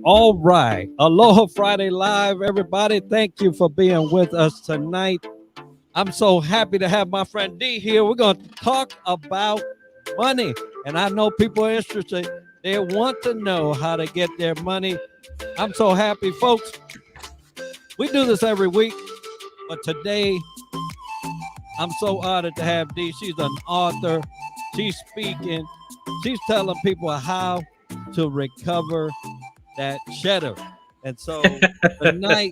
All right. Aloha Friday Live, everybody. Thank you for being with us tonight. I'm so happy to have my friend Dee here. We're going to talk about money. And I know people are interested. They want to know how to get their money. I'm so happy, folks. We do this every week, but today I'm so honored to have Dee. She's an author. She's speaking. She's telling people how to recover that cheddar. And so tonight,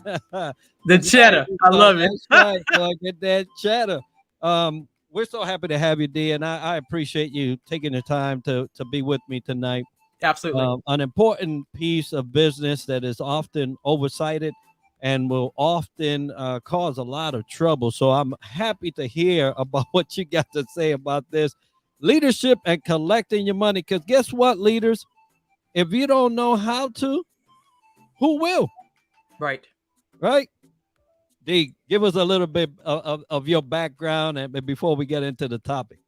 the cheddar, I love it. Right, so I get that cheddar. We're so happy to have you, Dee, and I appreciate you taking the time to be with me tonight. Absolutely. An important piece of business that is often oversighted and will often cause a lot of trouble. So I'm happy to hear about what you got to say about this. Leadership and collecting your money. Because guess what, leaders? If you don't know how to, who will? Right. Dee, give us a little bit of your background and before we get into the topic.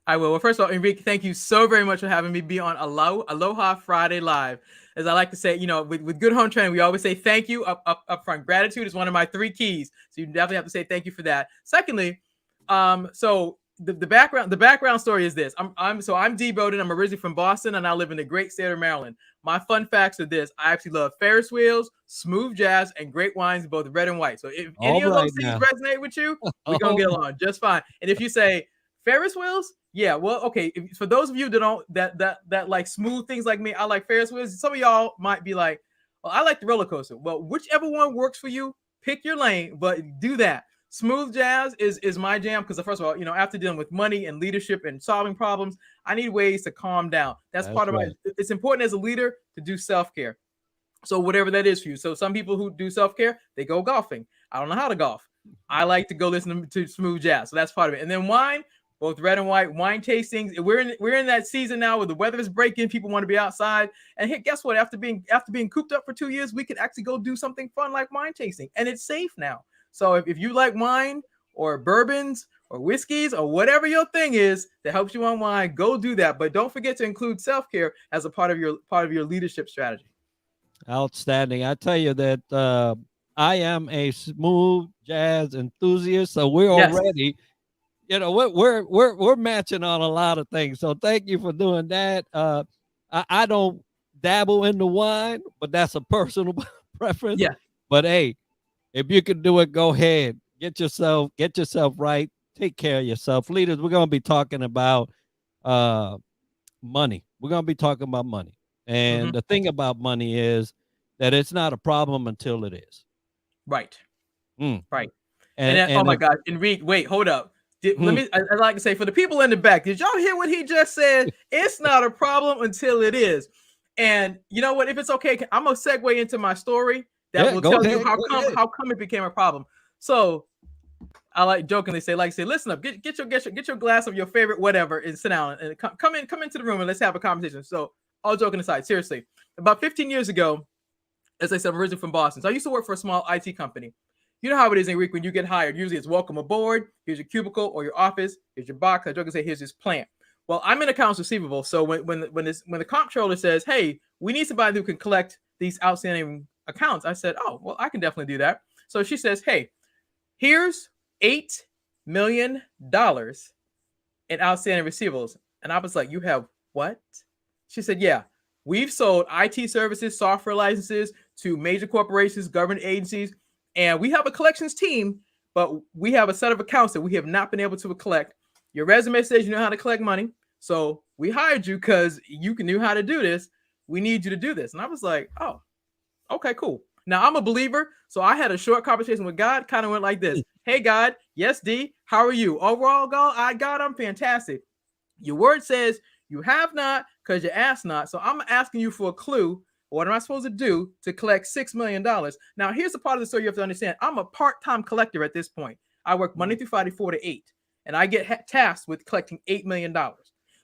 I will. Well, first of all, Enrique, thank you so very much for having me be on Aloha Friday Live. As I like to say, with good home training, we always say thank you up front. Gratitude is one of my 3 keys. So you definitely have to say thank you for that. Secondly, so the background story is this. I'm Dee Bowden. I'm originally from Boston, and I live in the great state of Maryland. My fun facts are this: I actually love Ferris wheels, smooth jazz, and great wines, both red and white. So if any of those things resonate with you, we're gonna get along just fine. And if you say Ferris wheels, yeah, well, okay. For those of you that don't that like smooth things like me, I like Ferris wheels. Some of y'all might be like, well, I like the roller coaster. Well, whichever one works for you, pick your lane, but do that. Smooth jazz is my jam because, first of all, after dealing with money and leadership and solving problems, I need ways to calm down. That's part of it's important as a leader to do self-care. So whatever that is for you. So some people who do self-care, they go golfing. I don't know how to golf. I like to go listen to smooth jazz. So that's part of it. And then wine, both red and white, wine tastings. We're in that season now where the weather is breaking. People want to be outside. And hey, guess what? After being cooped up for 2 years, we can actually go do something fun like wine tasting. And it's safe now. So if you like wine or bourbons or whiskeys or whatever your thing is that helps you unwind, go do that. But don't forget to include self-care as a part of your leadership strategy. Outstanding. I tell you that I am a smooth jazz enthusiast, so we're already, we're matching on a lot of things. So thank you for doing that. I don't dabble in the wine, but that's a personal preference. Yeah. But hey, if you can do it, go ahead. Get yourself right. Take care of yourself. Leaders, we're going to be talking about money. We're going to be talking about money. And the thing about money is that it's not a problem until it is. Right. Right. And oh my God, Enrique, wait, hold up. I'd like to say for the people in the back, did y'all hear what he just said? It's not a problem until it is. And you know what? If it's okay, I'm going to segue into my story. That will tell you how come it became a problem. So I like jokingly say, listen up, get your glass of your favorite whatever and sit down and come into the room and let's have a conversation. So all joking aside, seriously, about 15 years ago, as I said, I'm originally from Boston. So I used to work for a small IT company. You know how it is, Enrique, when you get hired, usually it's welcome aboard, here's your cubicle or your office, here's your box. I jokingly say, here's this plant. Well, I'm in accounts receivable. So when the comptroller says, hey, we need somebody who can collect these outstanding accounts, I said, oh, well, I can definitely do that. So she says, hey, here's $8 million in outstanding receivables. And I was like, you have what? She said, yeah, We've sold IT services, software licenses to major corporations, government agencies, and we have a collections team, but we have a set of accounts that we have not been able to collect. Your resume says you know how to collect money, so we hired you because you can know how to do this. We need you to do this. And I was like, oh, okay, cool. Now I'm a believer, so I had a short conversation with God, kind of went like this. Hey, God, yes, D, how are you? Overall, God, I'm fantastic. Your word says you have not because you ask not. So I'm asking you for a clue. What am I supposed to do to collect $6 million? Now, here's the part of the story you have to understand. I'm a part-time collector at this point. I work Monday through Friday, 4 to 8, and I get tasked with collecting $8 million.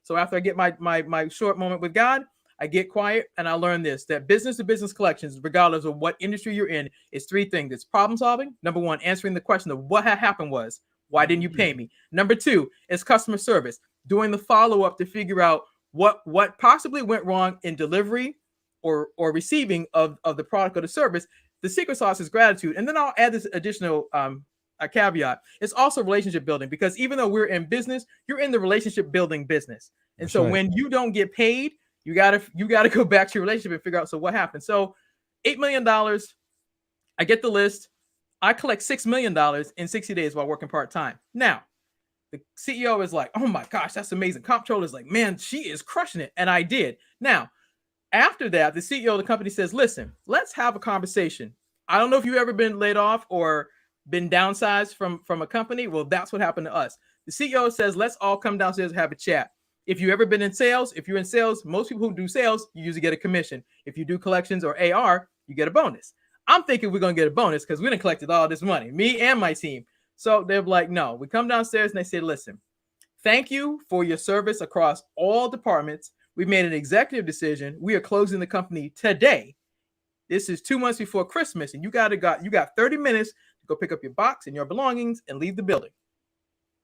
So after I get my short moment with God, I get quiet and I learn this, that business to business collections, regardless of what industry you're in, is three things. It's problem solving. Number one, answering the question of what had happened was, why didn't you pay me? Number two, is customer service, doing the follow-up to figure out what possibly went wrong in delivery or receiving of the product or the service. The secret sauce is gratitude. And then I'll add this additional a caveat. It's also relationship building, because even though we're in business, you're in the relationship building business. And That's so right. when you don't get paid, you gotta go back to your relationship and figure out, so what happened? So $8 million, I get the list. I collect $6 million in 60 days while working part-time. Now, the CEO is like, oh my gosh, that's amazing. Comptroller is like, man, she is crushing it. And I did. Now, after that, the CEO of the company says, listen, let's have a conversation. I don't know if you've ever been laid off or been downsized from a company. Well, that's what happened to us. The CEO says, let's all come downstairs and have a chat. If you've ever been in sales, if you're in sales, most people who do sales, you usually get a commission. If you do collections or AR, you get a bonus. I'm thinking we're going to get a bonus because we done collected all this money, me and my team. So they're like, no. We come downstairs and they say, listen, thank you for your service across all departments. We've made an executive decision. We are closing the company today. This is 2 months before Christmas, and you got 30 minutes to go pick up your box and your belongings and leave the building.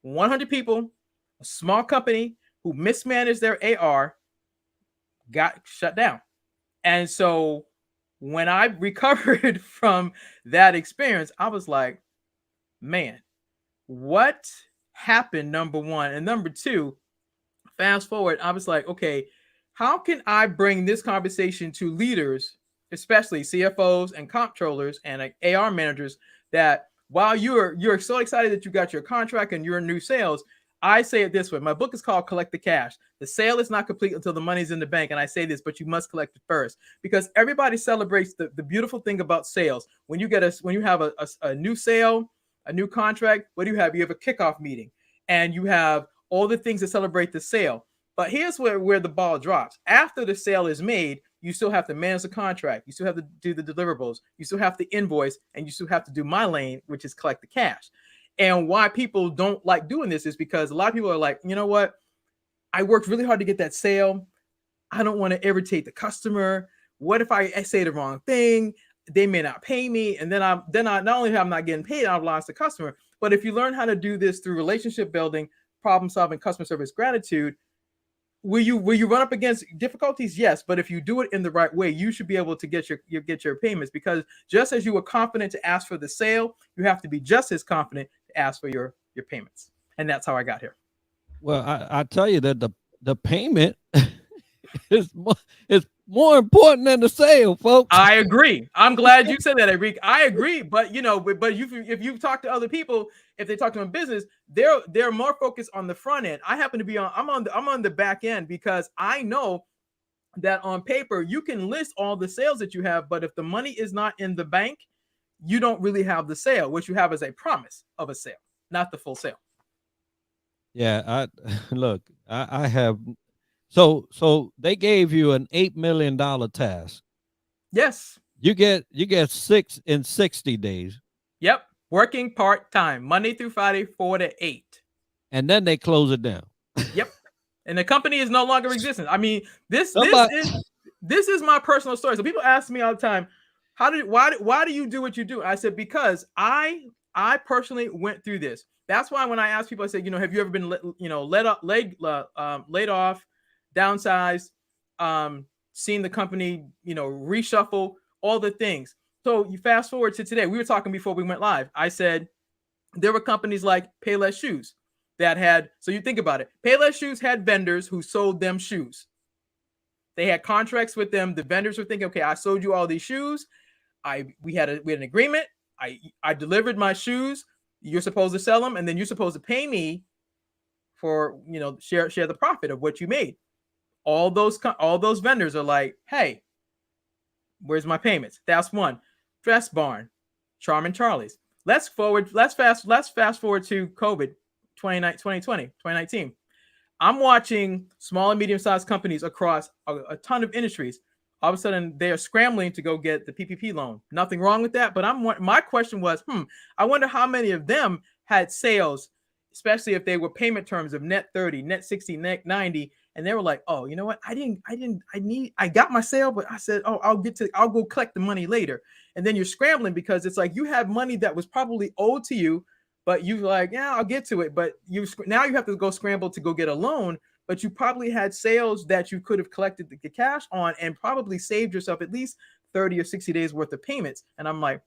100 people, a small company who mismanaged their AR, got shut down. And so when I recovered from that experience, I was like, man, what happened? Number one. And number two, fast forward, I was like, okay, how can I bring this conversation to leaders, especially CFOs and comptrollers and AR managers, that while you're so excited that you got your contract and you're in new sales, I say it this way. My book is called Collect the Cash. The sale is not complete until the money's in the bank. And I say this, but you must collect it first, because everybody celebrates the beautiful thing about sales. When you have a new sale, a new contract, what do you have? You have a kickoff meeting and you have all the things that celebrate the sale. But here's where the ball drops. After the sale is made, you still have to manage the contract. You still have to do the deliverables. You still have to invoice, and you still have to do my lane, which is collect the cash. And why people don't like doing this is because a lot of people are like, you know what? I worked really hard to get that sale. I don't want to irritate the customer. What if I say the wrong thing? They may not pay me. And then I not only have I'm not getting paid, I've lost the customer. But if you learn how to do this through relationship building, problem solving, customer service, gratitude, will you run up against difficulties? Yes. But if you do it in the right way, you should be able to get your payments, because just as you were confident to ask for the sale, you have to be just as confident to ask for your payments. And that's how I got here. Well, I tell you that the payment is more important than the sale, folks. I agree. I'm glad you said that, Enrique. I agree. But if you talk to other people, if they talk to them in business, they're more focused on the front end. I happen to be I'm on the back end, because I know that on paper you can list all the sales that you have, but if the money is not in the bank, you don't really have the sale. What you have is a promise of a sale, not the full sale. Yeah, I have. So they gave you an $8 million task. Yes. You get 6 in 60 days. Yep. Working part-time, Monday through Friday, 4 to 8. And then they close it down. Yep. And the company is no longer existing. I mean, this is my personal story. So people ask me all the time, why do you do what you do? I said, because I personally went through this. That's why when I ask people, I say, have you ever been laid off, downsized, seen the company, reshuffle, all the things. So you fast forward to today. We were talking before we went live. I said there were companies like Payless Shoes that had, so you think about it, Payless Shoes had vendors who sold them shoes. They had contracts with them. The vendors were thinking, okay, I sold you all these shoes. We had an agreement. I delivered my shoes. You're supposed to sell them, and then you're supposed to pay me for, share the profit of what you made. All those vendors are like, hey, where's my payments? That's one. Dress Barn, Charmin Charlie's. Let's fast forward to COVID 2019. I'm watching small and medium-sized companies across a ton of industries. All of a sudden, they are scrambling to go get the PPP loan. Nothing wrong with that, but my question was, I wonder how many of them had sales, especially if they were payment terms of net 30, net 60, net 90, and they were like, oh, you know what? I got my sale, but I said, oh, I'll go collect the money later. And then you're scrambling because it's like you have money that was probably owed to you, but you like, yeah, I'll get to it. But now you have to go scramble to go get a loan, but you probably had sales that you could have collected the cash on and probably saved yourself at least 30 or 60 days worth of payments. And I'm like,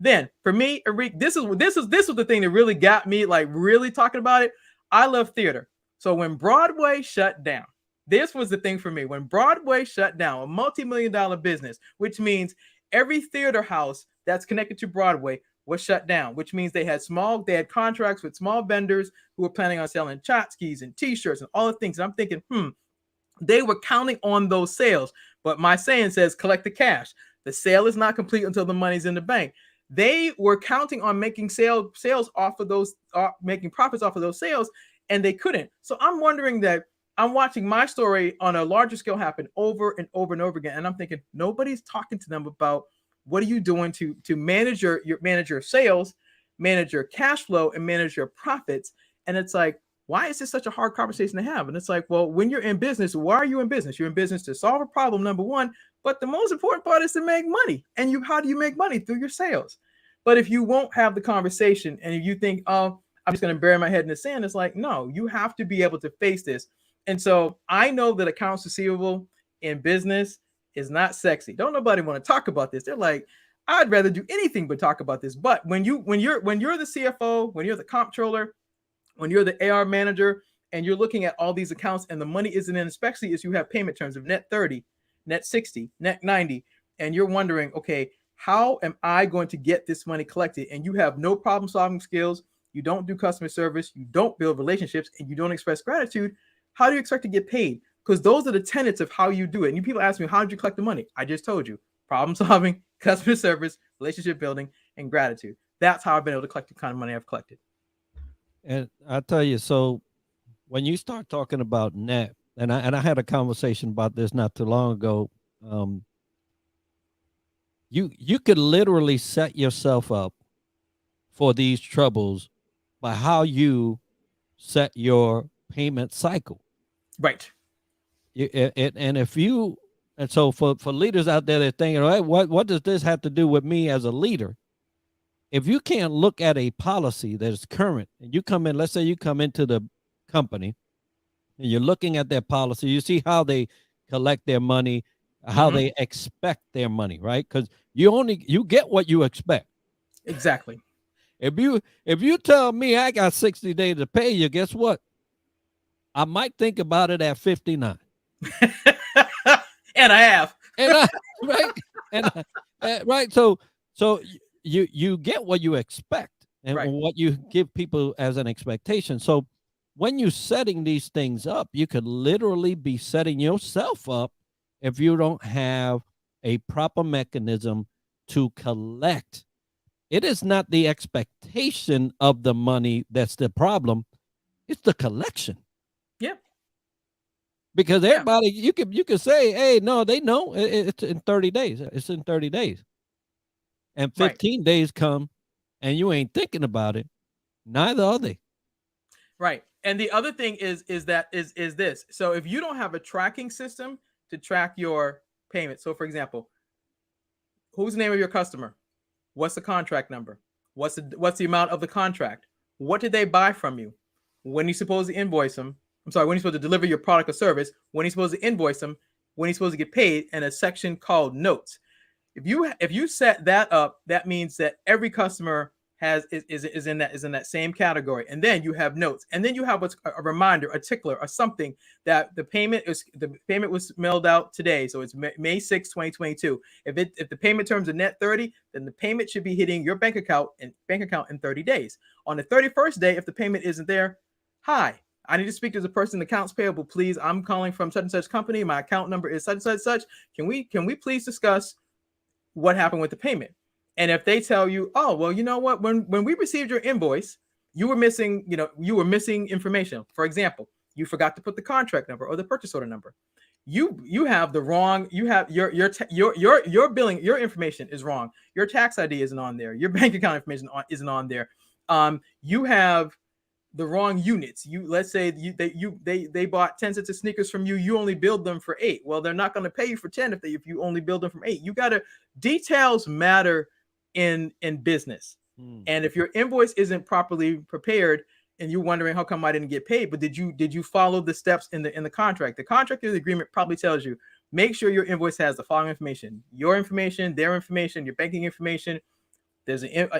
Then for me, Eric, this was the thing that really got me like really talking about it. I love theater. So when Broadway shut down, this was the thing for me. When Broadway shut down, a multi-million-dollar business, which means every theater house that's connected to Broadway was shut down, which means they had contracts with small vendors who were planning on selling tchotchkes and t-shirts and all the things. And I'm thinking, they were counting on those sales. But my saying says, collect the cash. The sale is not complete until the money's in the bank. They were counting on making sales off of those, making profits off of those sales, and they couldn't. So I'm wondering that I'm watching my story on a larger scale happen over and over and over again. And I'm thinking, nobody's talking to them about what are you doing to manage your sales, manage your cash flow, and manage your profits. And it's like, why is this such a hard conversation to have? And it's like, well, when you're in business, why are you in business? You're in business to solve a problem, number one. But the most important part is to make money. And how do you make money? Through your sales. But if you won't have the conversation and if you think, oh, I'm just going to bury my head in the sand, it's like, no, you have to be able to face this. And so I know that accounts receivable in business is not sexy. Don't nobody want to talk about this. They're like, I'd rather do anything but talk about this. But when you're the CFO, when you're the comptroller, when you're the AR manager, and you're looking at all these accounts and the money isn't in, especially as you have payment terms of net 30, net 60, net 90, and you're wondering, okay, how am I going to get this money collected? And you have no problem solving skills. You don't do customer service. You don't build relationships, and you don't express gratitude. How do you expect to get paid? Because those are the tenets of how you do it. And you people ask me, how did you collect the money? I just told you. Problem solving, customer service, relationship building, and gratitude. That's how I've been able to collect the kind of money I've collected. And I tell you, so when you start talking about net, and I had a conversation about this not too long ago, you could literally set yourself up for these troubles by how you set your payment cycle. Right. And so for leaders out there that thinking, right, what does this have to do with me as a leader? If you can't look at a policy that is current, and you come in, let's say you come into the company and you're looking at their policy, you see how they collect their money, how they expect their money, right? Because you get what you expect. Exactly. If you tell me I got 60 days to pay you, guess what? I might think about it at 59. And I have. Right. So you get what you expect and what you give people as an expectation. So when you're setting these things up, you could literally be setting yourself up if you don't have a proper mechanism to collect. It is not the expectation of the money that's the problem. It's the collection. Yeah. Because everybody, you could say, hey, no, they know it's in 30 days. It's in 30 days. And 15 days come and you ain't thinking about it. Neither are they. Right. And the other thing is this. So if you don't have a tracking system to track your payment. So for example, who's the name of your customer? What's the contract number? What's the amount of the contract? What did they buy from you? When you supposed to invoice them? When you're supposed to deliver your product or service? When you're supposed to invoice them? When you're supposed to get paid? And a section called notes. If you set that up, that means that every customer is in that same category. And then you have notes, and then you have what's a reminder, a tickler, or something that the payment was mailed out today, so it's May 6, 2022. If the payment terms are net 30, then the payment should be hitting your bank account in 30 days. On the 31st day, if the payment isn't there, hi, I need to speak to the person in accounts payable, please. I'm calling from such and such company. My account number is such and such such. Can we please discuss what happened with the payment? And if they tell you, oh, well, you know what, when we received your invoice, you were missing information. For example, you forgot to put the contract number or the purchase order number. You have the wrong, you have your billing, your information is wrong. Your tax ID isn't on there. Your bank account information isn't on there. You have the wrong units. Let's say they bought 10 sets of sneakers from you. You only billed them for 8. Well, they're not going to pay you for 10 if you only billed them from 8. Details matter in business. And if your invoice isn't properly prepared and you're wondering how come I didn't get paid, but did you follow the steps in the contract? The contract or the agreement probably tells you, make sure your invoice has the following information: your information, their information, your banking information. There's an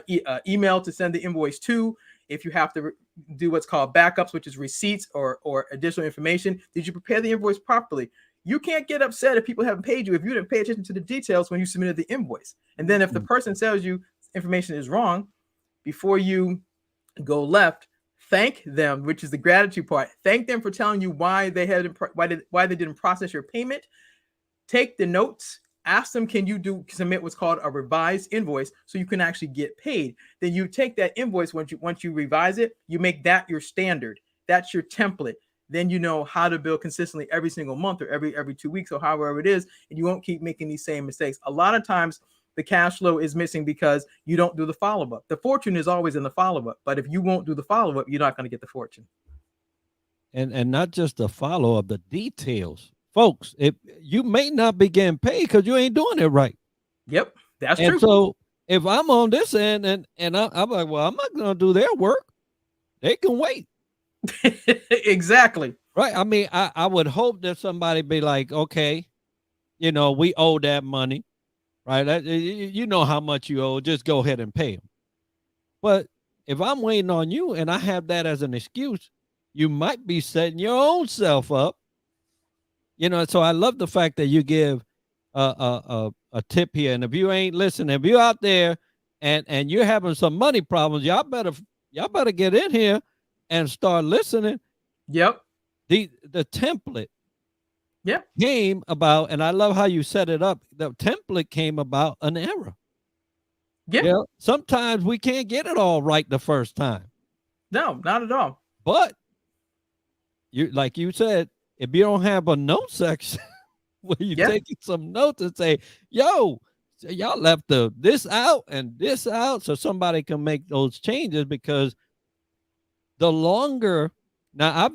email to send the invoice to. If you have to do what's called backups, which is receipts or additional information, did you prepare the invoice properly? You can't get upset if people haven't paid you if you didn't pay attention to the details when you submitted the invoice. And then if the person tells you information is wrong, before you go left, thank them, which is the gratitude part. Thank them for telling you why they didn't process your payment. Take the notes. Ask them, can you submit what's called a revised invoice so you can actually get paid? Then you take that invoice once you revise it, you make that your standard. That's your template. Then you know how to bill consistently every single month or every 2 weeks or however it is, and you won't keep making these same mistakes. A lot of times the cash flow is missing because you don't do the follow-up. The fortune is always in the follow-up, but if you won't do the follow-up, you're not going to get the fortune. And not just the follow-up, the details. Folks, if you may not be getting paid because you ain't doing it right. Yep, that's true. And so if I'm on this end and I'm like, well, I'm not going to do their work, they can wait. Exactly. Right. I mean, I would hope that somebody be like, okay, we owe that money, right? You know how much you owe. Just go ahead and pay them. But if I'm waiting on you and I have that as an excuse, you might be setting your own self up. So I love the fact that you give a tip here. And if you ain't listening, if you're out there and you're having some money problems, y'all better get in here and start listening. Yep. The template came about, and I love how you set it up. The template came about an error. Yeah. Sometimes we can't get it all right the first time. No, not at all. But like you said, if you don't have a note section where you're taking some notes and say, yo, y'all left this out and this out, so somebody can make those changes, because the longer, now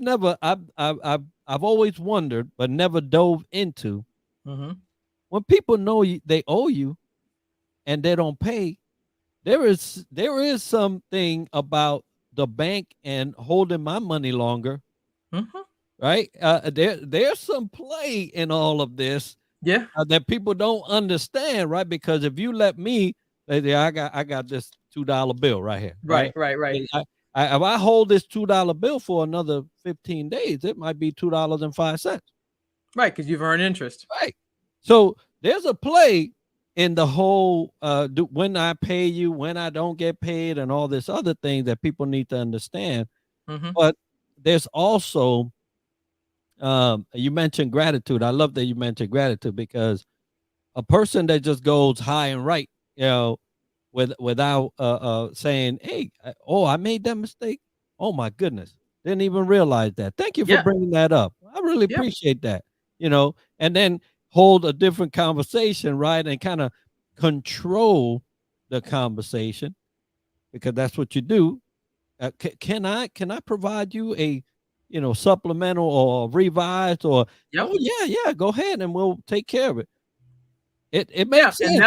I've always wondered, but never dove into, when people know they owe you and they don't pay, there is something about the bank and holding my money longer. Right? There's some play in all of this. That people don't understand, right? Because if you let me, I got this $2 bill right here. Right. If I hold this $2 bill for another 15 days, it might be $2.05. Right, because you've earned interest. Right. So there's a play in the whole when I pay you, when I don't get paid, and all this other thing that people need to understand. But there's also, you mentioned gratitude. I love that you mentioned gratitude, because a person that just goes high and right, without saying, hey, I made that mistake. Oh my goodness. Didn't even realize that. Thank you for bringing that up. I really appreciate that, and then hold a different conversation, right? And kind of control the conversation, because that's what you do. Can I provide you a, supplemental or revised or, oh yeah, go ahead and we'll take care of it. It makes sense.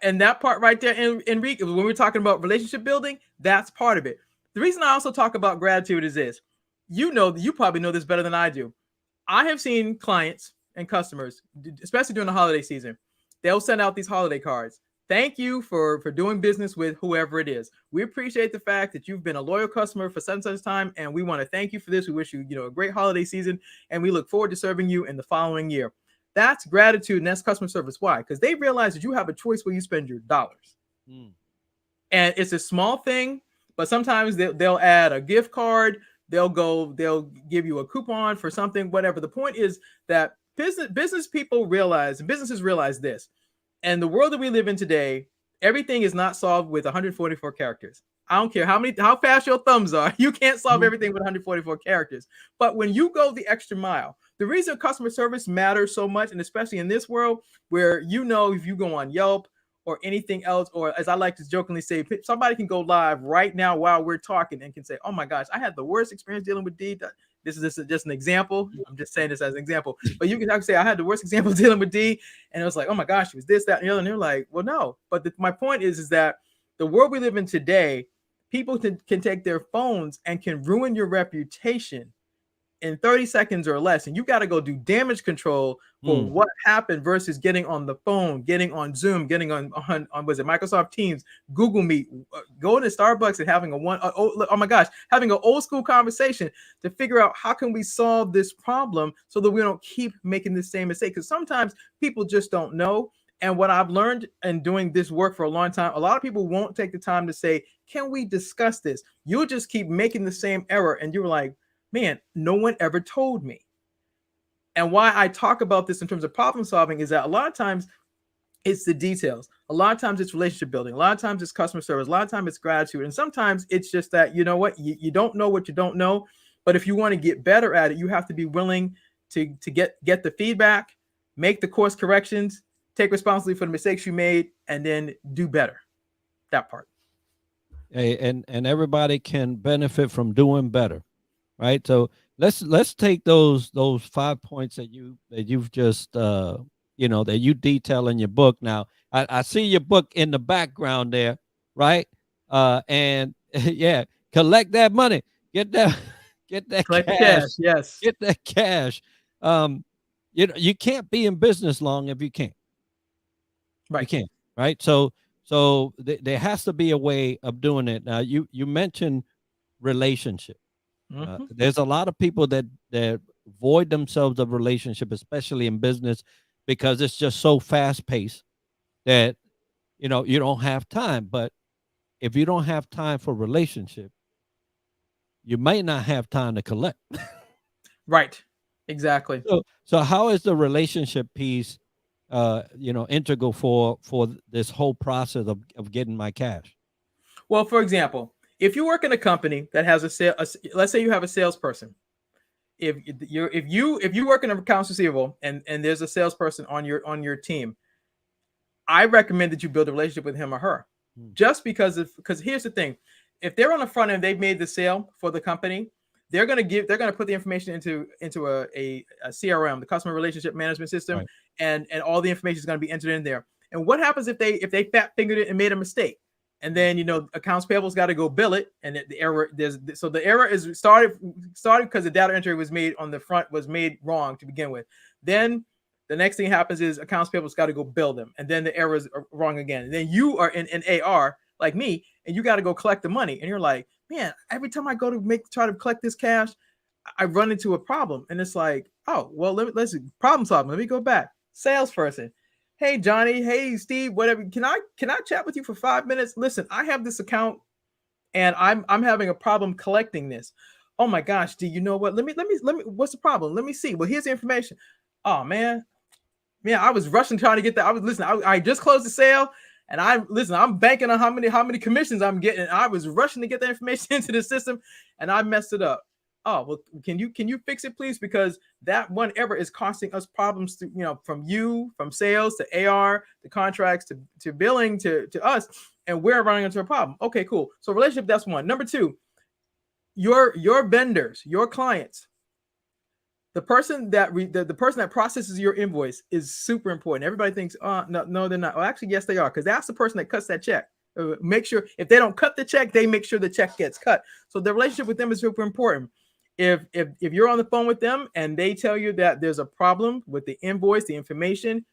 And that part right there, Enrique, when we're talking about relationship building, that's part of it. The reason I also talk about gratitude is this. You probably know this better than I do. I have seen clients and customers, especially during the holiday season, they'll send out these holiday cards. Thank you for doing business with whoever it is. We appreciate the fact that you've been a loyal customer for such time, and we want to thank you for this. We wish you, a great holiday season, and we look forward to serving you in the following year. That's gratitude, and that's customer service. Why? Because they realize that you have a choice where you spend your dollars. And it's a small thing, but sometimes they'll add a gift card. They'll give you a coupon for something, whatever. The point is that business people realize, and businesses realize this. And the world that we live in today, everything is not solved with 144 characters. I don't care how fast your thumbs are. You can't solve everything with 144 characters. But when you go the extra mile, the reason customer service matters so much, and especially in this world where, if you go on Yelp or anything else, or as I like to jokingly say, somebody can go live right now while we're talking and can say, oh my gosh, I had the worst experience dealing with Dee. This is just an example. I'm just saying this as an example. But you can say, I had the worst example dealing with Dee. And it was like, oh my gosh, it was this, that, and the other. And they're like, well, no. But my point is that the world we live in today, people can take their phones and can ruin your reputation in 30 seconds or less. And you got to go do damage control for what happened versus getting on the phone, getting on Zoom, getting on was it Microsoft Teams, Google Meet, going to Starbucks and having having an old school conversation to figure out how can we solve this problem so that we don't keep making the same mistake. Because sometimes people just don't know. And what I've learned in doing this work for a long time, a lot of people won't take the time to say, can we discuss this? You'll just keep making the same error. And you're like, man, no one ever told me. And why I talk about this in terms of problem solving is that a lot of times it's the details. A lot of times it's relationship building. A lot of times it's customer service. A lot of times it's gratitude. And sometimes it's just that, you know what, you don't know what you don't know. But if you want to get better at it, you have to be willing to get the feedback, make the course corrections, take responsibility for the mistakes you made, and then do better. That part. And everybody can benefit from doing better. Right. So let's take those 5 points that you've just that you detail in your book. Now I see your book in the background there, right? And yeah, collect that money, get that Collect cash. cash. Yes, get that cash. You can't be in business long if you can't. Right. You can't. Right. So there has to be a way of doing it. Now you mentioned relationship. There's a lot of people that void themselves of relationship, especially in business, because it's just so fast paced that you don't have time. But if you don't have time for relationship, you may not have time to collect. Right. Exactly. So how is the relationship piece integral for this whole process of getting my cash? Well, for example, if you work in a company that has let's say you have a salesperson. If you work in accounts receivable and there's a salesperson on your team, I recommend that you build a relationship with him or her. Just because here's the thing. If they're on the front end, they've made the sale for the company, they're going to put the information into a CRM, the customer relationship management system, right. and all the information is going to be entered in there. And what happens if they fat fingered it and made a mistake? And then accounts payable's got to go bill it, and the error the error is started because the data entry was made on the front was made wrong to begin with. Then the next thing happens is accounts payable's got to go bill them, and then the error is wrong again. And then you are in AR like me, and you got to go collect the money, and you're like, man, every time I go to try to collect this cash, I run into a problem, and it's like, oh well, let's problem solving. Let me go back. Salesperson. Hey, Johnny. Hey, Steve. Whatever. Can I chat with you for 5 minutes? Listen, I have this account, and I'm having a problem collecting this. Oh my gosh. Do you know what? Let me. What's the problem? Let me see. Well, here's the information. Oh man. I was rushing trying to get that. I just closed the sale, and I'm banking on how many commissions I'm getting. And I was rushing to get that information into the system, and I messed it up. Oh, well, can you fix it, please? Because that one error is costing us problems from sales to AR, to contracts, to billing, to us, and we're running into a problem. Okay, cool. So relationship, that's one. Number two, your vendors, your clients, the person that processes your invoice is super important. Everybody thinks, oh, no, they're not. Well, actually, yes, they are, because that's the person that cuts that check. Make sure if they don't cut the check, they make sure the check gets cut. So the relationship with them is super important. If you're on the phone with them and they tell you that there's a problem with the invoice, the information,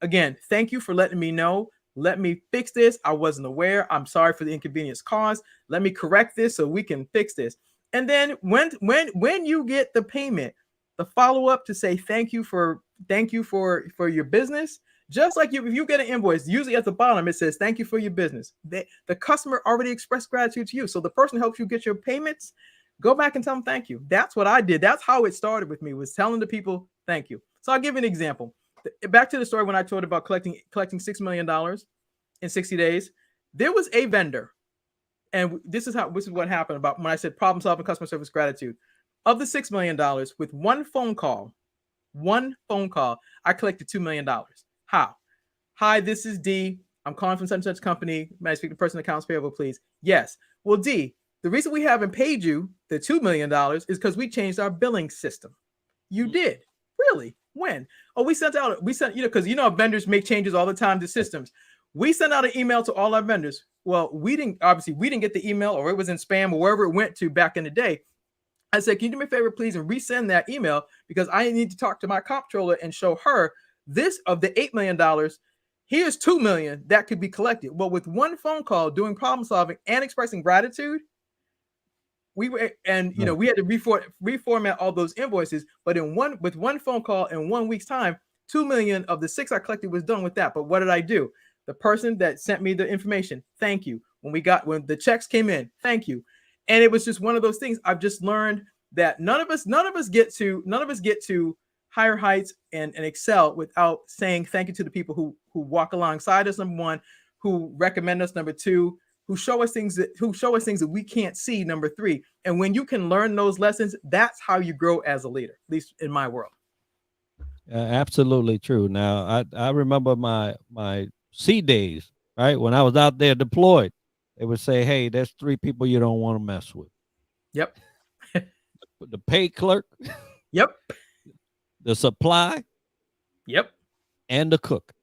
again, thank you for letting me know. Let me fix this. I wasn't aware. I'm sorry for the inconvenience caused. Let me correct this so we can fix this. And then when you get the payment, the follow up to say thank you for your business. Just like if you get an invoice, usually at the bottom it says thank you for your business. The customer already expressed gratitude to you. So the person helps you get your payments. Go back and tell them thank you. That's what I did. That's how it started with me, was telling the people thank you. So I'll give you an example. Back to the story when I told about collecting $6 million in 60 days. There was a vendor, and this is what happened about when I said problem solving, customer service, gratitude. Of the $6 million, with one phone call, I collected $2 million. How? Hi, this is Dee. I'm calling from such and such company. May I speak to the person accounts payable, please? Yes. Well, Dee, the reason we haven't paid you the $2 million is because we changed our billing system. You did? Really? When? Oh, we sent, because vendors make changes all the time to systems. We sent out an email to all our vendors. Well, we didn't get the email, or it was in spam, or wherever it went to back in the day. I said, can you do me a favor, please, and resend that email, because I need to talk to my comptroller and show her this of the $8 million. Here's $2 million that could be collected. Well, with one phone call, doing problem solving and expressing gratitude, we had to reformat all those invoices. But with one phone call in 1 week's time, $2 million of the $6 I collected was done with that. But what did I do? The person that sent me the information, thank you. When the checks came in, thank you. And it was just one of those things. I've just learned that none of us get to higher heights and excel without saying thank you to the people who walk alongside us, number one, who recommend us, number two, who show us things that we can't see, number three. And when you can learn those lessons, that's how you grow as a leader, at least in my world. Absolutely true. Now, I remember my sea days, right? When I was out there deployed, they would say, hey, there's 3 people you don't want to mess with. Yep. The pay clerk. Yep. The supply. Yep. And the cook.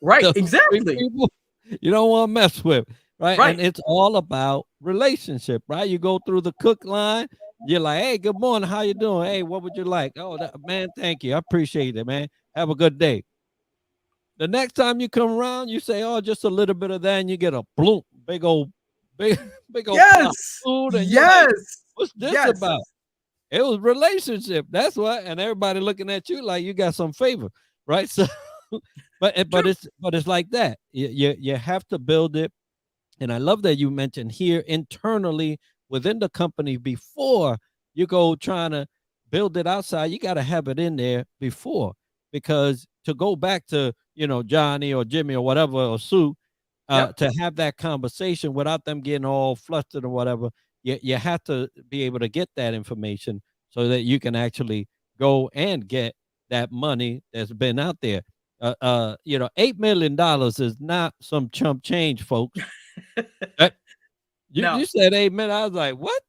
Right. Exactly. People you don't want to mess with. Right? And it's all about relationship, right? You go through the cook line. You're like, hey, good morning. How you doing? Hey, what would you like? Oh, man, thank you. I appreciate it, man. Have a good day. The next time you come around, you say, oh, just a little bit of that, and you get a bloom, big old food. And yes. Like, what's this about? It was relationship. That's what. And everybody looking at you like you got some favor, right? So, but it's like that. You have to build it. And I love that you mentioned here internally within the company before you go trying to build it outside. You got to have it in there before, because to go back to, Johnny or Jimmy or whatever, or Sue, to have that conversation without them getting all flustered or whatever, you have to be able to get that information so that you can actually go and get that money that's been out there. $8 million is not some chump change, folks. You said amen. I was like, what?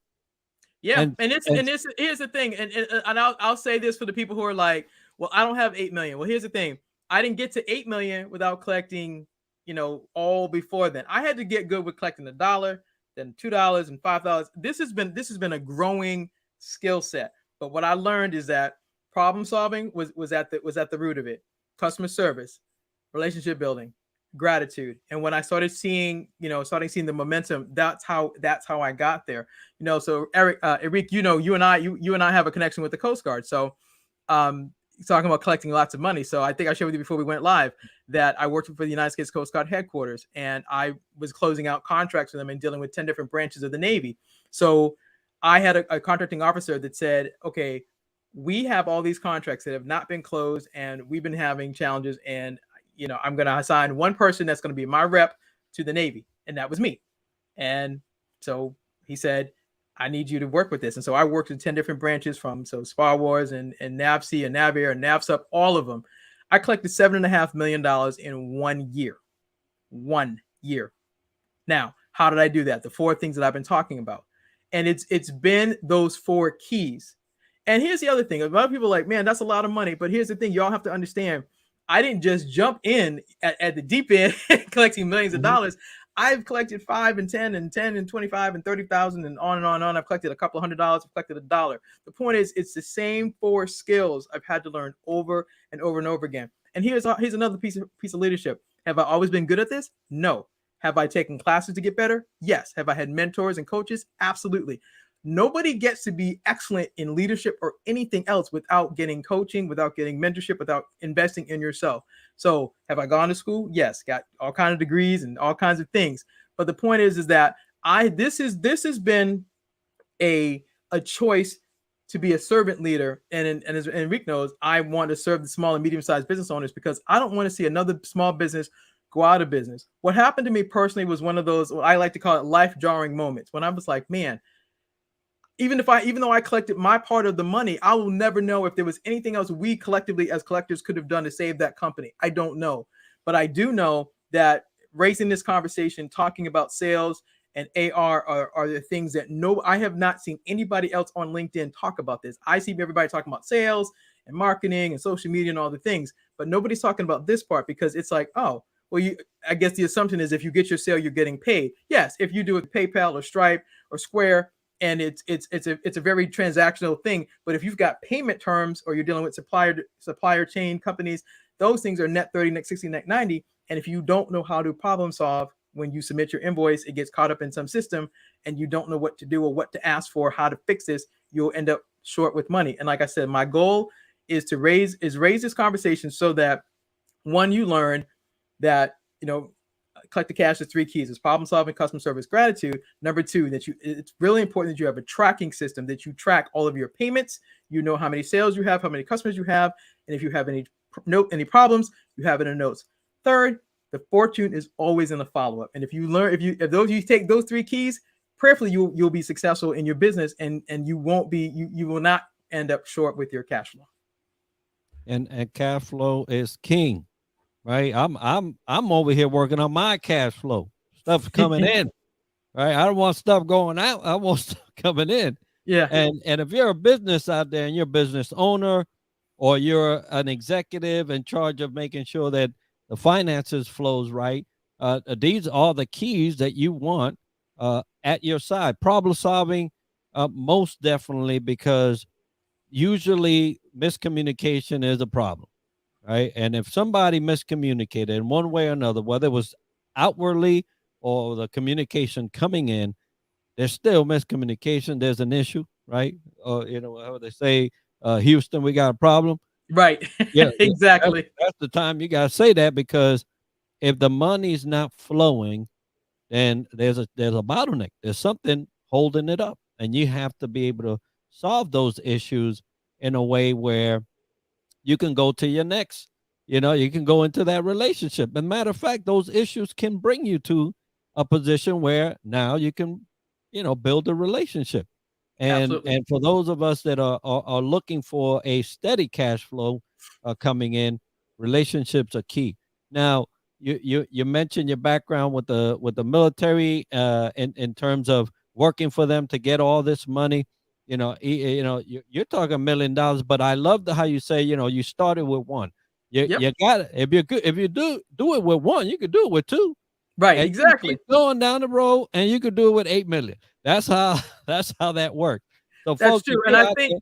Yeah, and here's the thing, and I'll say this for the people who are like, well, I don't have 8 million. Well, here's the thing. I didn't get to 8 million without collecting, all before then. I had to get good with collecting $1, then $2 and $5. This has been a growing skill set. But what I learned is that problem solving was at the root of it. Customer service, relationship building, gratitude. And when I started seeing the momentum, that's how I got there. So Eric, you and I have a connection with the Coast Guard. So talking about collecting lots of money. So I think I shared with you before we went live that I worked for the United States Coast Guard headquarters, and I was closing out contracts with them and dealing with 10 different branches of the Navy. So I had a contracting officer that said, okay, we have all these contracts that have not been closed, and we've been having challenges, and I'm going to assign one person that's going to be my rep to the Navy. And that was me. And so he said, I need you to work with this. And so I worked in 10 different branches from Spar Wars and NAVSEA and NAVAIR and NAVSUP, all of them. I collected $7.5 million in 1 year. 1 year. Now, how did I do that? The 4 things that I've been talking about. And it's been those 4 keys. And here's the other thing. A lot of people are like, man, that's a lot of money. But here's the thing. Y'all have to understand. I didn't just jump in at the deep end collecting millions of dollars. I've collected 5 and 10 and 10 and 25 and 30,000 and on and on and on. I've collected a couple $100. I've collected $1. The point is, it's the same 4 skills I've had to learn over and over and over again. And here's another piece of leadership. Have I always been good at this? No. Have I taken classes to get better? Yes. Have I had mentors and coaches? Absolutely. Nobody gets to be excellent in leadership or anything else without getting coaching, without getting mentorship, without investing in yourself. So have I gone to school? Yes. Got all kinds of degrees and all kinds of things. But the point is that this has been a choice to be a servant leader. And as Enrique knows, I want to serve the small and medium-sized business owners because I don't want to see another small business go out of business. What happened to me personally was one of those, what I like to call it, life-jarring moments when I was like, man, even though I collected my part of the money, I will never know if there was anything else we collectively as collectors could have done to save that company. I don't know. But I do know that raising this conversation, talking about sales and AR are the things that I have not seen anybody else on LinkedIn talk about this. I see everybody talking about sales and marketing and social media and all the things, but nobody's talking about this part because it's like, oh, well, I guess the assumption is if you get your sale, you're getting paid. Yes, if you do it PayPal or Stripe or Square, and it's a very transactional thing. But if you've got payment terms or you're dealing with supplier chain companies, those things are net 30, net 60, net 90. And if you don't know how to problem solve when you submit your invoice, it gets caught up in some system and you don't know what to do or what to ask for, how to fix this, you'll end up short with money. And like I said, my goal is to raise this conversation so that one, you learn that, collect the cash is 3 keys. It's problem solving, customer service, gratitude. Number 2, it's really important that you have a tracking system, that you track all of your payments. You know how many sales you have, how many customers you have, and if you have any problems, you have it in notes. Third, the fortune is always in the follow-up. And if you take those 3 keys, prayerfully you'll be successful in your business, and you will not end up short with your cash flow. And cash flow is king. Right, I'm over here working on my cash flow. Stuff's coming in, right? I don't want stuff going out. I want stuff coming in. Yeah. And if you're a business out there and you're a business owner, or you're an executive in charge of making sure that the finances flows right, these are the keys that you want at your side. Problem solving, most definitely, because usually miscommunication is a problem. Right. And if somebody miscommunicated in one way or another, whether it was outwardly or the communication coming in, there's still miscommunication. There's an issue, right? Or, how they say, Houston, we got a problem. Right. Yeah, exactly. That's the time you got to say that, because if the money's not flowing, then there's a bottleneck. There's something holding it up. And you have to be able to solve those issues in a way where you can go to your next, you can go into that relationship. And matter of fact, those issues can bring you to a position where now you can, build a relationship. And for those of us that are looking for a steady cash flow coming in, relationships are key. Now, you mentioned your background with the military in terms of working for them to get all this money. You're talking $1 million, but I love how you say, you started with 1. You got it. If you're good, if you do it with 1, you could do it with 2. Right. And exactly. You keep going down the road, and you could do it with 8 million. That's how that works. So that's folks, true. And I think,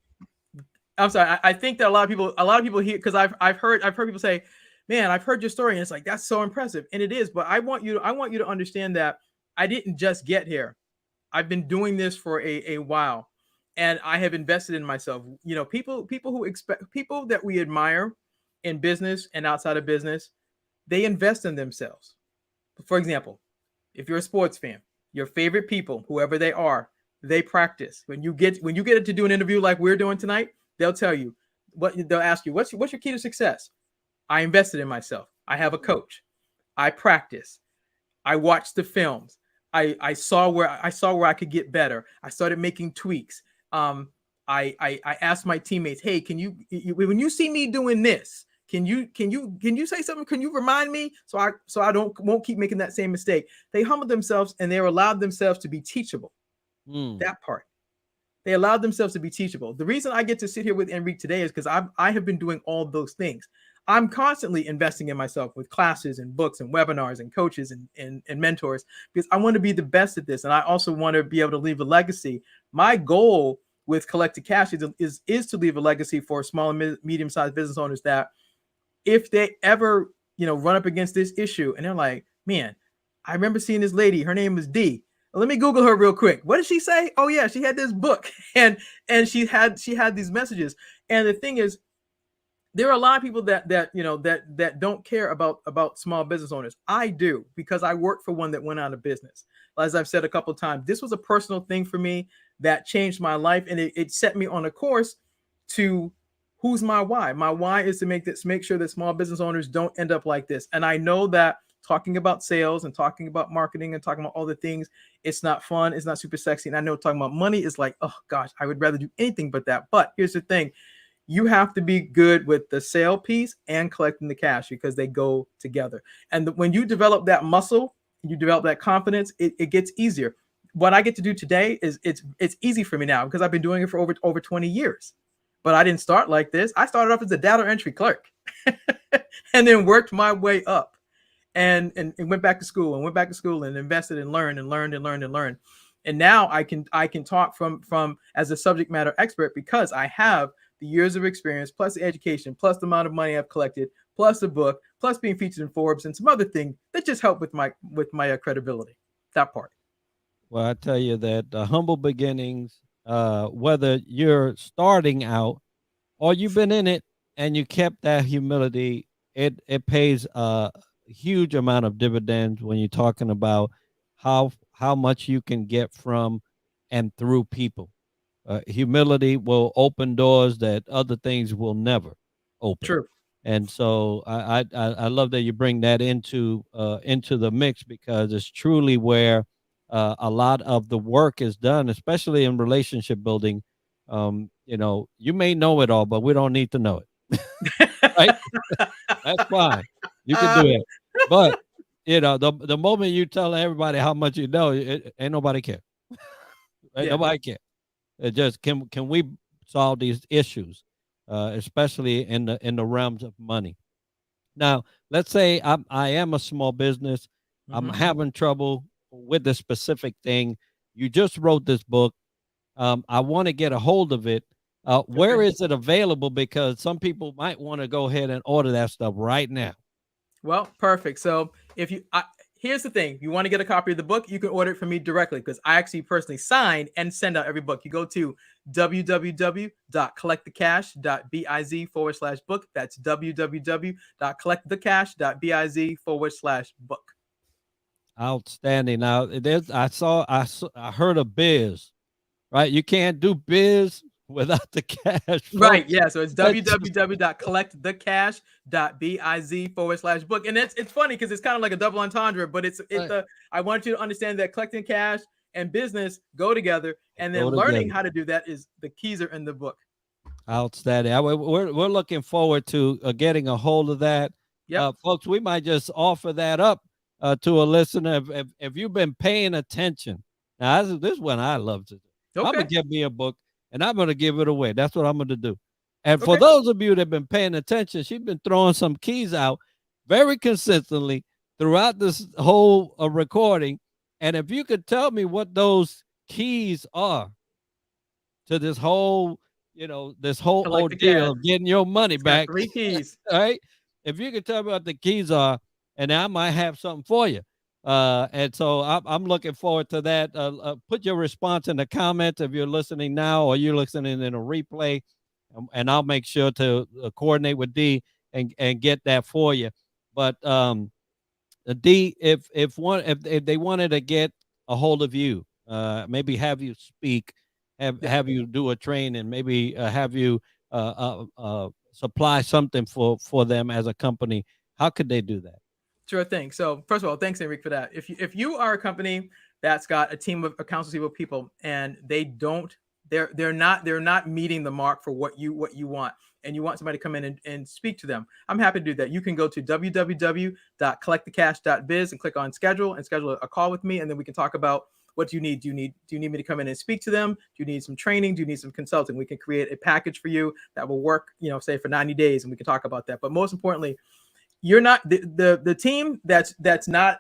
I'm sorry. I think that a lot of people here, because I've heard people say, man, I've heard your story, and it's like, that's so impressive. And it is, but I want you to understand that I didn't just get here. I've been doing this for a while. And I have invested in myself. People that we admire in business and outside of business, they invest in themselves. For example, if you're a sports fan, your favorite people, whoever they are, they practice. When you get to do an interview like we're doing tonight, they'll tell you they'll ask you, what's your key to success? I invested in myself. I have a coach. I practice. I watch the films. I saw where I could get better. I started making tweaks. I asked my teammates, hey, when you see me doing this, can you say something? Can you remind me so I won't keep making that same mistake? They humbled themselves, and they allowed themselves to be teachable. That part. They allowed themselves to be teachable. The reason I get to sit here with Enrique today is because I have been doing all those things. I'm constantly investing in myself with classes and books and webinars and coaches and mentors, because I want to be the best at this. And I also want to be able to leave a legacy. My goal with Collected Cash is to leave a legacy for small and medium-sized business owners, that if they ever run up against this issue. And they're like, man, I remember seeing this lady. Her name was Dee. Let me Google her real quick. What did she say? Oh yeah, she had this book, and she had these messages. And the thing is, there are a lot of people that don't care about small business owners. I do, because I worked for one that went out of business. As I've said a couple of times, this was a personal thing for me that changed my life, and it set me on a course to who's my why. My why is to make sure that small business owners don't end up like this. And I know that talking about sales and talking about marketing and talking about all the things, it's not fun, it's not super sexy. And I know talking about money is like, oh gosh, I would rather do anything but that. But here's the thing. You have to be good with the sale piece and collecting the cash, because they go together. And when you develop that muscle, you develop that confidence, it gets easier. What I get to do today is it's easy for me now, because I've been doing it for over 20 years. But I didn't start like this. I started off as a data entry clerk and then worked my way up and went back to school and invested and learned. And now I can talk from as a subject matter expert, because I have the years of experience, plus the education, plus the amount of money I've collected, plus the book, plus being featured in Forbes and some other things that just help with my credibility. That part. Well, I tell you that humble beginnings, whether you're starting out or you've been in it and you kept that humility, it pays a huge amount of dividends when you're talking about how much you can get from and through people. Humility will open doors that other things will never open. True. And so I love that you bring that into the mix, because it's truly where a lot of the work is done, especially in relationship building. You may know it all, but we don't need to know it. Right? That's fine. You can do it. But the moment you tell everybody how much you know, ain't nobody care. Right? Yeah. Nobody care. It just can we solve these issues, especially in the realms of money. Now, let's say I am a small business. I'm having trouble with this specific thing. You just wrote this book. I want to get a hold of it. Where is it available? Because some people might want to go ahead and order that stuff right now. Well, perfect. So here's the thing. If you want to get a copy of the book, you can order it from me directly, because I actually personally sign and send out every book. You go to www.collectthecash.biz/book. That's www.collectthecash.biz/book. Outstanding. Now, I heard of biz, right? You can't do biz without the cash. Folks. Right. Yeah. So it's www.collectthecash.biz/book. And it's funny, because it's kind of like a double entendre, but I want you to understand that collecting cash and business go together, and then learning how to do that is the keys are in the book. Outstanding. We're looking forward to getting a hold of that. Yep. Folks, we might just offer that up to a listener if you've been paying attention. Now, this is what I love to do. Okay. I'm going to get me a book, and I'm going to give it away. That's what I'm going to do. And for those of you that have been paying attention, she's been throwing some keys out very consistently throughout this whole recording. And if you could tell me what those keys are to this whole, ordeal of getting your money back. 3 keys. All right. If you could tell me what the keys are, and I might have something for you. And so I'm looking forward to that. Put your response in the comments if you're listening now or you're listening in a replay, and I'll make sure to coordinate with Dee and get that for you. But Dee, if they wanted to get a hold of you, maybe have you speak, have you do a training, maybe have you supply something for them as a company, how could they do that? Sure thing. So first of all, thanks, Enrique, for that. If you are a company that's got a team of accounts receivable people and they're not meeting the mark for what you want, and you want somebody to come in and speak to them, I'm happy to do that. You can go to www.collectthecash.biz and click on schedule a call with me, and then we can talk about what you need. Do you need me to come in and speak to them? Do you need some training? Do you need some consulting? We can create a package for you that will work, say for 90 days, and we can talk about that. But most importantly, you're not the team that's not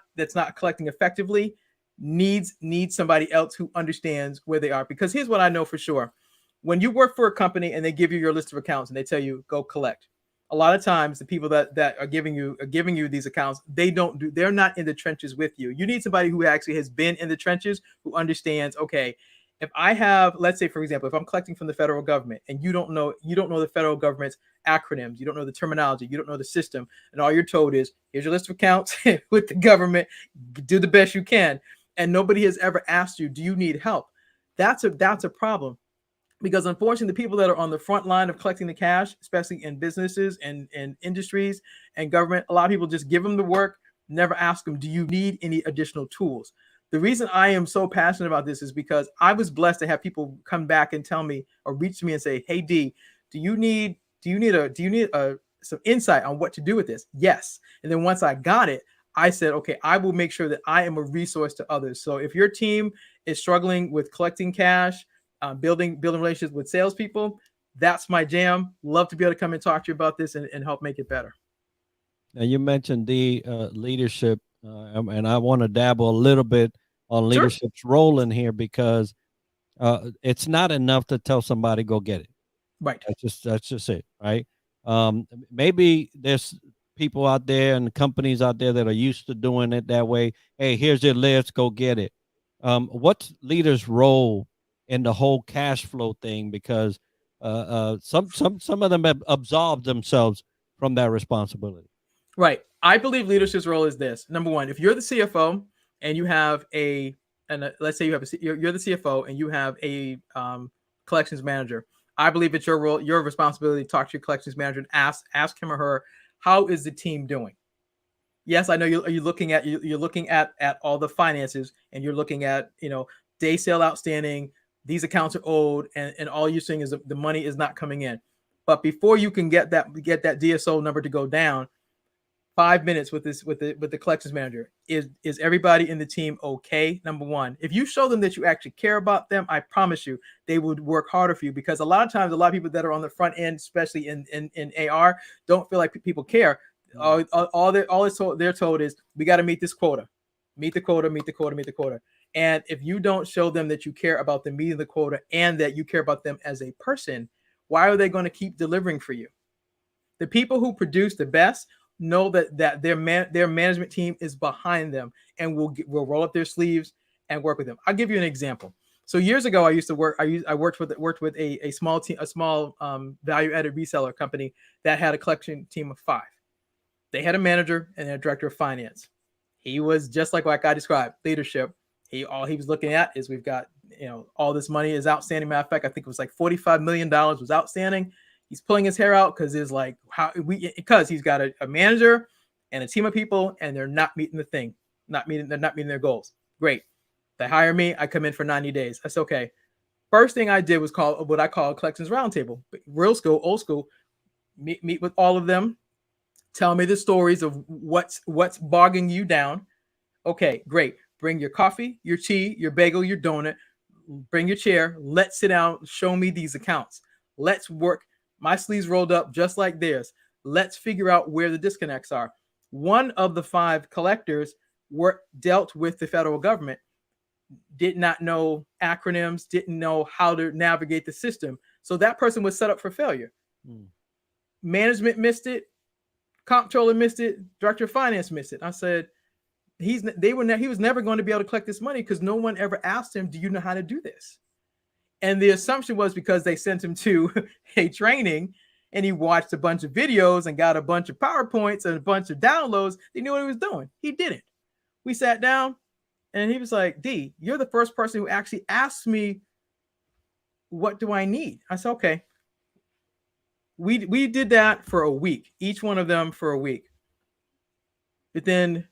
collecting effectively needs somebody else who understands where they are. Because here's what I know for sure: when you work for a company and they give you your list of accounts and they tell you go collect, a lot of times the people that are giving you these accounts, they're not in the trenches with you. You need somebody who actually has been in the trenches, who understands, okay, if I have, let's say, for example, if I'm collecting from the federal government and you don't know the federal government's acronyms, you don't know the terminology, you don't know the system, and all you're told is, here's your list of accounts with the government, do the best you can, and nobody has ever asked you, do you need help? That's a problem. Because unfortunately, the people that are on the front line of collecting the cash, especially in businesses and industries and government, a lot of people just give them the work, never ask them, do you need any additional tools? The reason I am so passionate about this is because I was blessed to have people come back and tell me or reach to me and say, hey, Dee, do you need some insight on what to do with this? Yes. And then once I got it, I said, okay, I will make sure that I am a resource to others. So if your team is struggling with collecting cash, building relationships with salespeople, that's my jam. Love to be able to come and talk to you about this and help make it better. Now you mentioned the leadership, and I want to dabble a little bit on leadership's role in here, because it's not enough to tell somebody go get it. Right. That's just it, right? Maybe there's people out there and companies out there that are used to doing it that way. Hey, here's your list, go get it. What's leaders' role in the whole cash flow thing? Because some of them have absolved themselves from that responsibility. Right. I believe leadership's role is this. Number one, if you're the CFO and you have let's say you're the CFO and you have a collections manager, I believe it's your role, your responsibility to talk to your collections manager and ask him or her, how is the team doing? Yes, I know you're looking at all the finances, and you're looking at, day sale outstanding, these accounts are owed, and all you're seeing is the money is not coming in. But before you can get that DSO number to go down, 5 minutes with the collections manager. Is everybody in the team okay? Number one, if you show them that you actually care about them, I promise you they would work harder for you, because a lot of times, a lot of people that are on the front end, especially in AR, don't feel like people care. All they're told is, we got to meet this quota, meet the quota. And if you don't show them that you care about them meeting the quota and that you care about them as a person, why are they going to keep delivering for you? The people who produce the best know that their management team is behind them and will roll up their sleeves and work with them. I'll give you an example. So years ago, I worked with a small team, a small value-added reseller company that had a collection team of 5. They had a manager and a director of finance. He was just like what I described, leadership. All he was looking at is, we've got, all this money is outstanding. Matter of fact, I think it was like $45 million was outstanding. He's pulling his hair out because he's got a manager and a team of people, and they're not meeting they're not meeting their goals. Great. They hire me. I come in for 90 days. That's okay. First thing I did was call what I call a collections roundtable. Real school, old school. Meet with all of them. Tell me the stories of what's bogging you down. Okay, great. Bring your coffee, your tea, your bagel, your donut. Bring your chair. Let's sit down. Show me these accounts. Let's work. My sleeves rolled up just like theirs. Let's figure out where the disconnects are. One of the 5 collectors dealt with the federal government, did not know acronyms, didn't know how to navigate the system. So that person was set up for failure. Management missed it. Comptroller missed it. Director of finance missed it. I said, he was never going to be able to collect this money, because no one ever asked him, do you know how to do this? And the assumption was, because they sent him to a training and he watched a bunch of videos and got a bunch of PowerPoints and a bunch of downloads, he knew what he was doing. He didn't. We sat down and he was like, Dee, you're the first person who actually asked me, what do I need? I said, okay. We did that for a week, each one of them for a week. But then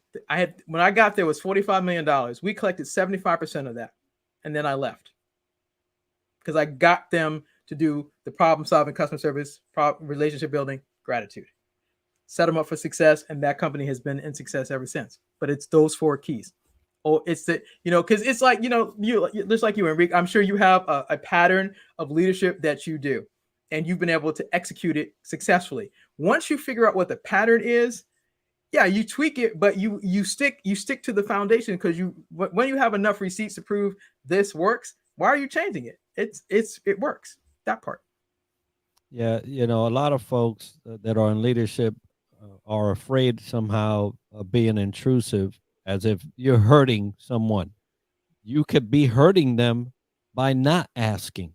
when I got there, it was $45 million. We collected 75% of that. And then I left, because I got them to do the problem solving, customer service, relationship building, gratitude. Set them up for success, and that company has been in success ever since. But it's those 4 keys. Oh, it's because it's like, you just like you, Enrique, I'm sure you have a pattern of leadership that you do, and you've been able to execute it successfully. Once you figure out what the pattern is, yeah, you tweak it, but you stick to the foundation, because when you have enough receipts to prove this works, why are you changing it? It works. That part. Yeah, a lot of folks that are in leadership are afraid somehow of being intrusive, as if you're hurting someone. You could be hurting them by not asking,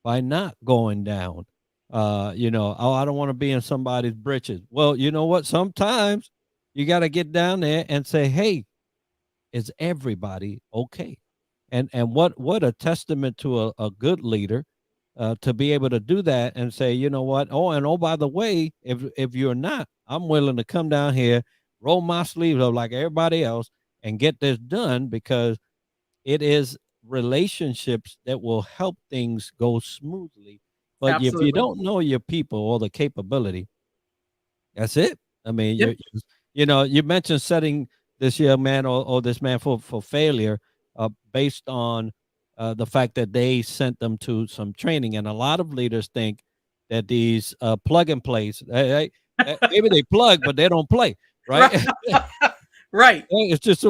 by not going down. Oh, I don't want to be in somebody's britches. Well, you know what? Sometimes you got to get down there and say, "Hey, is everybody okay?" And what a testament to a good leader to be able to do that and say, you know what? Oh, and oh, by the way, if you're not, I'm willing to come down here, roll my sleeves up like everybody else, and get this done, because it is relationships that will help things go smoothly. But if you Absolutely. don't know your people or the capability, that's it. I mean, Yeah. you mentioned setting this young man or this man for failure based on the fact that they sent them to some training, and a lot of leaders think that these plug and plays, maybe they plug but they don't play, right? Right. Right. It's just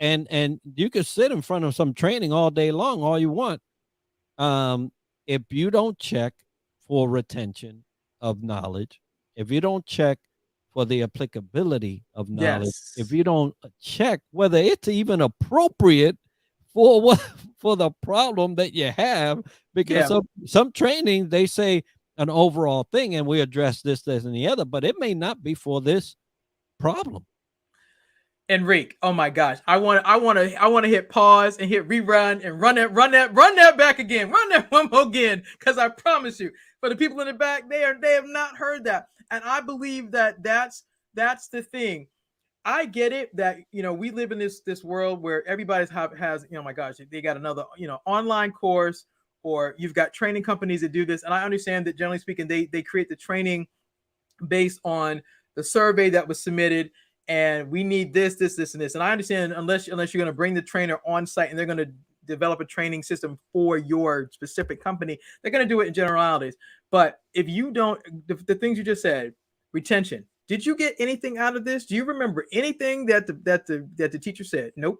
and you could sit in front of some training all day long, all you want, um, if you don't check for retention of knowledge, if you don't check for the applicability of knowledge, if Yes. you don't check whether it's even appropriate for what for the problem that you have, because Yeah. some training they say an overall thing and we address this and the other, but it may not be for this problem. Enrique, oh my gosh, I want to hit pause and hit rerun and run that back again, run that one more again, because I promise you, for the people in the back, they have not heard that, and I believe that that's the thing. I get it that we live in this world where everybody's has my gosh, they got another online course, or you've got training companies that do this, and I understand that generally speaking they create the training based on the survey that was submitted, and we need this and this, and I understand, unless you're going to bring the trainer on site and they're going to develop a training system for your specific company, they're going to do it in generalities. But if you don't, the things you just said, retention, did you get anything out of this? Do you remember anything that the teacher said? Nope.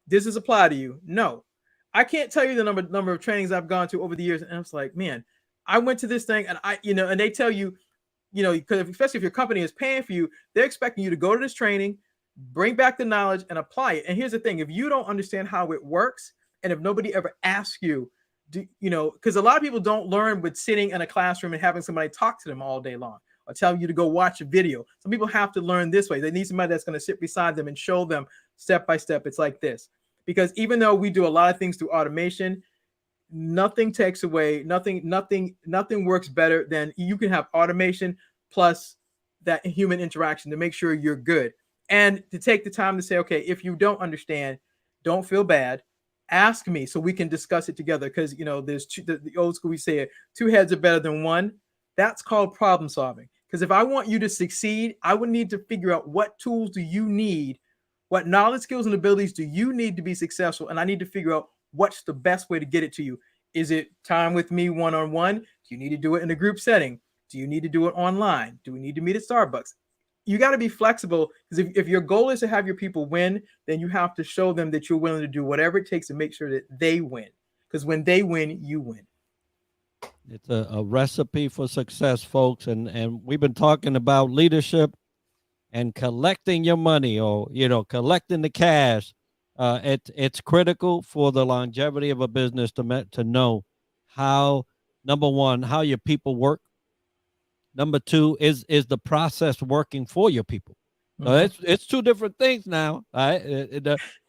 Does this apply to you? No. I can't tell you the number of trainings I've gone to over the years, and I was like, man, I went to this thing, and and they tell you, because especially if your company is paying for you, they're expecting you to go to this training, bring back the knowledge, and apply it. And here's the thing: if you don't understand how it works, and if nobody ever asks you, because a lot of people don't learn with sitting in a classroom and having somebody talk to them all day long, or telling you to go watch a video. Some people have to learn this way. They need somebody that's going to sit beside them and show them step by step. It's like this. Because even though we do a lot of things through automation, nothing takes away, nothing works better than you can have automation plus that human interaction to make sure you're good, and to take the time to say, okay, if you don't understand, don't feel bad, ask me so we can discuss it together. Because there's the old school, we say it, two heads are better than one. That's called problem solving. Because if I want you to succeed, I would need to figure out what tools do you need, what knowledge, skills, and abilities do you need to be successful, and I need to figure out what's the best way to get it to you. Is it time with me one-on-one? Do you need to do it in a group setting? Do you need to do it online? Do we need to meet at Starbucks? You got to be flexible, because if your goal is to have your people win, then you have to show them that you're willing to do whatever it takes to make sure that they win. Because when they win, you win. It's a recipe for success, folks, and we've been talking about leadership and collecting your money, or collecting the cash. It's critical for the longevity of a business to know how, number one, how your people work. Number two, is the process working for your people? So Mm-hmm. it's two different things now. Right?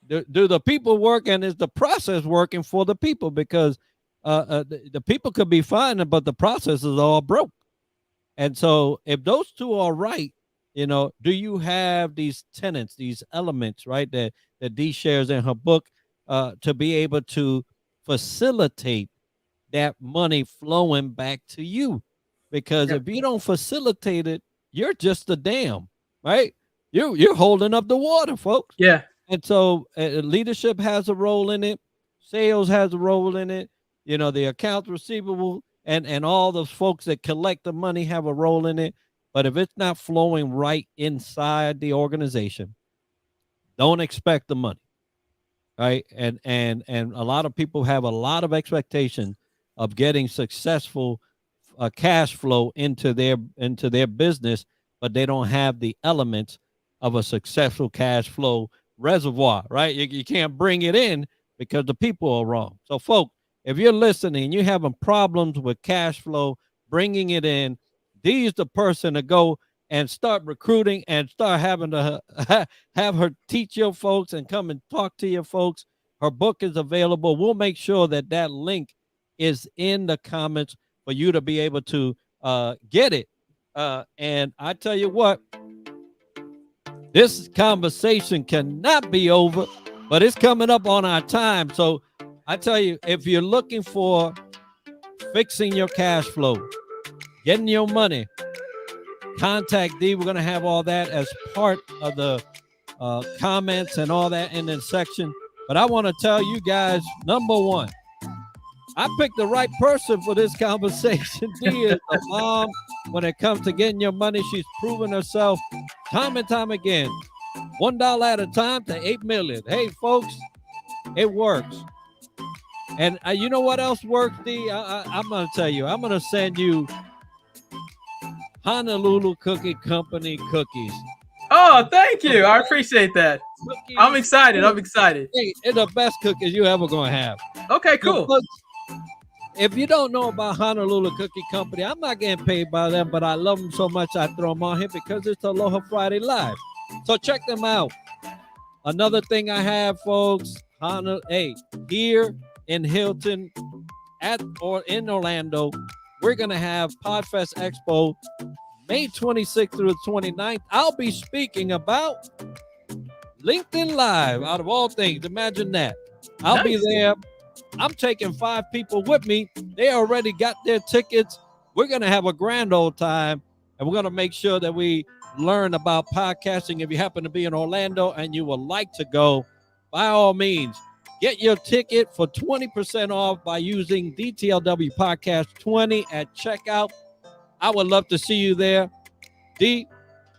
Do the people work, and is the process working for the people? Because the people could be fine, but the process is all broke. And so if those two are right, do you have these tenets, these elements, right, that Dee shares in her book, to be able to facilitate that money flowing back to you? Because Yep. if you don't facilitate it, you're just a dam, right? You're holding up the water, folks. Yeah. And so leadership has a role in it, sales has a role in it, the accounts receivable and all those folks that collect the money have a role in it. But if it's not flowing right inside the organization, don't expect the money, right? And a lot of people have a lot of expectation of getting successful cash flow into their business, but they don't have the elements of a successful cash flow reservoir, right? You can't bring it in because the people are wrong. So, folks, if you're listening and you're having problems with cash flow, bringing it in, Dee's the person to go and start recruiting and start having to have her teach your folks and come and talk to your folks. Her book is available. We'll make sure that link is in the comments for you to be able to get it. And I tell you what, this conversation cannot be over, but it's coming up on our time. So I tell you, if you're looking for fixing your cash flow, getting your money, contact Dee. We're going to have all that as part of the comments and all that in the section. But I want to tell you guys, number one, I picked the right person for this conversation. Dee is a mom when it comes to getting your money. She's proven herself time and time again. $1 at a time to 8 million. Hey, folks, it works. And you know what else works, Dee? I'm going to tell you. I'm going to send you Honolulu Cookie Company cookies. Oh, thank you. I appreciate that. Cookies. I'm excited. Hey, it's the best cookies you ever going to have. Okay, cool. So, if you don't know about Honolulu Cookie Company, I'm not getting paid by them, but I love them so much I throw them on here because it's Aloha Friday Live. So check them out. Another thing I have, folks, here in Hilton or in Orlando, we're going to have Podfest Expo May 26th through the 29th. I'll be speaking about LinkedIn Live, out of all things. Imagine that. I'll be there. I'm taking 5 people with me. They already got their tickets. We're going to have a grand old time, and we're going to make sure that we learn about podcasting. If you happen to be in Orlando and you would like to go, by all means, get your ticket for 20% off by using DTLW Podcast 20 at checkout. I would love to see you there. Dee,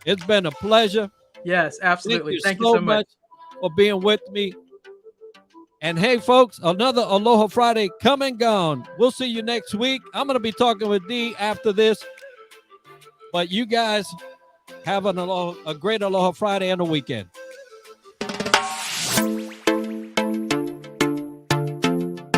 it's been a pleasure. Yes, absolutely. Thank you so much for being with me. And hey, folks, another Aloha Friday come and gone. We'll see you next week. I'm going to be talking with Dee after this. But you guys have a great Aloha Friday and a weekend.